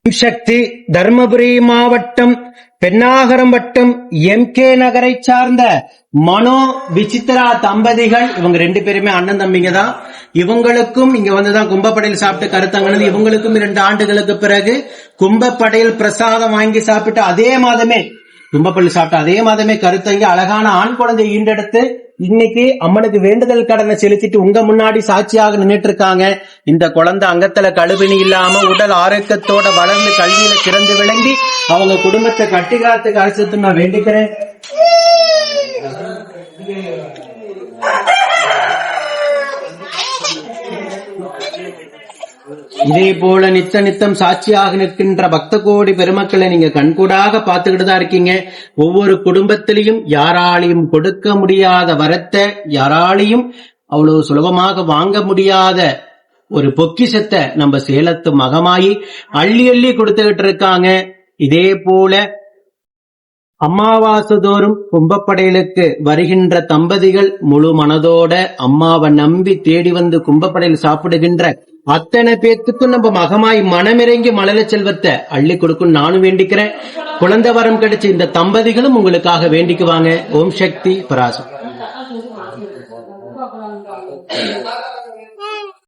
சக்தி தர்மபுரி மாவட்டம் பென்னாகரம் வட்டம் MK நகரை சார்ந்த மனோ விசித்ரா தம்பதிகள். இவங்க 2 பேருமே அண்ணன் தம்பிங்க தான். இவங்களுக்கும் இங்க வந்துதான் கும்பப்படையில் சாப்பிட்டு கருத்தங்கனது. இவங்களுக்கும் 2 ஆண்டுகளுக்கு பிறகு கும்பப்படையில் பிரசாதம் வாங்கி சாப்பிட்டு அதே மாதமே கருத்தங்கி அழகான ஆண் குழந்தை ஈண்டெடுத்து இன்னைக்கு அம்மனுக்கு வேண்டுதல் கடனை செலுத்திட்டு உங்க முன்னாடி சாட்சியாக நின்றுட்டு இருக்காங்க. இந்த குழந்தை அங்கத்துல கழுவினி இல்லாம உடல் ஆரோக்கியத்தோட வளர்ந்து கல்வியில சிறந்து விளங்கி அவங்க குடும்பத்தை கட்டிக்காத்துக்கு அரசு நான் வேண்டிக்கிறேன். இதே போல நித்தம் சாட்சியாக நிற்கின்ற பக்த கோடி பெருமக்களை நீங்க கண்கூடாக பார்த்துக்கிட்டு தான் இருக்கீங்க. ஒவ்வொரு குடும்பத்திலையும் யாராலையும் கொடுக்க முடியாத வரத்தை, யாராலையும் அவ்வளவு சுலபமாக வாங்க முடியாத ஒரு பொக்கிஷத்தை நம்ம சேலத்து மகமாயி அள்ளி கொடுத்துக்கிட்டு இருக்காங்க. இதே போல அமாவாசைதோறும் கும்பப்படையிலுக்கு வருகின்ற தம்பதிகள் முழு மனதோட அம்மாவை நம்பி தேடி வந்து கும்பப்படையில் சாப்பிடுகின்ற அத்தனை பேத்துக்கும் நம்ம மகமாய் மனமிறங்கி மழலை செல்வத்தை அள்ளி கொடுக்கும் நானும் வேண்டிக்கிறேன். குழந்தை வரம் கிடைச்ச இந்த தம்பதிகளும் உங்களுக்காக வேண்டிக்குவாங்க. ஓம் சக்தி பராசக்தி.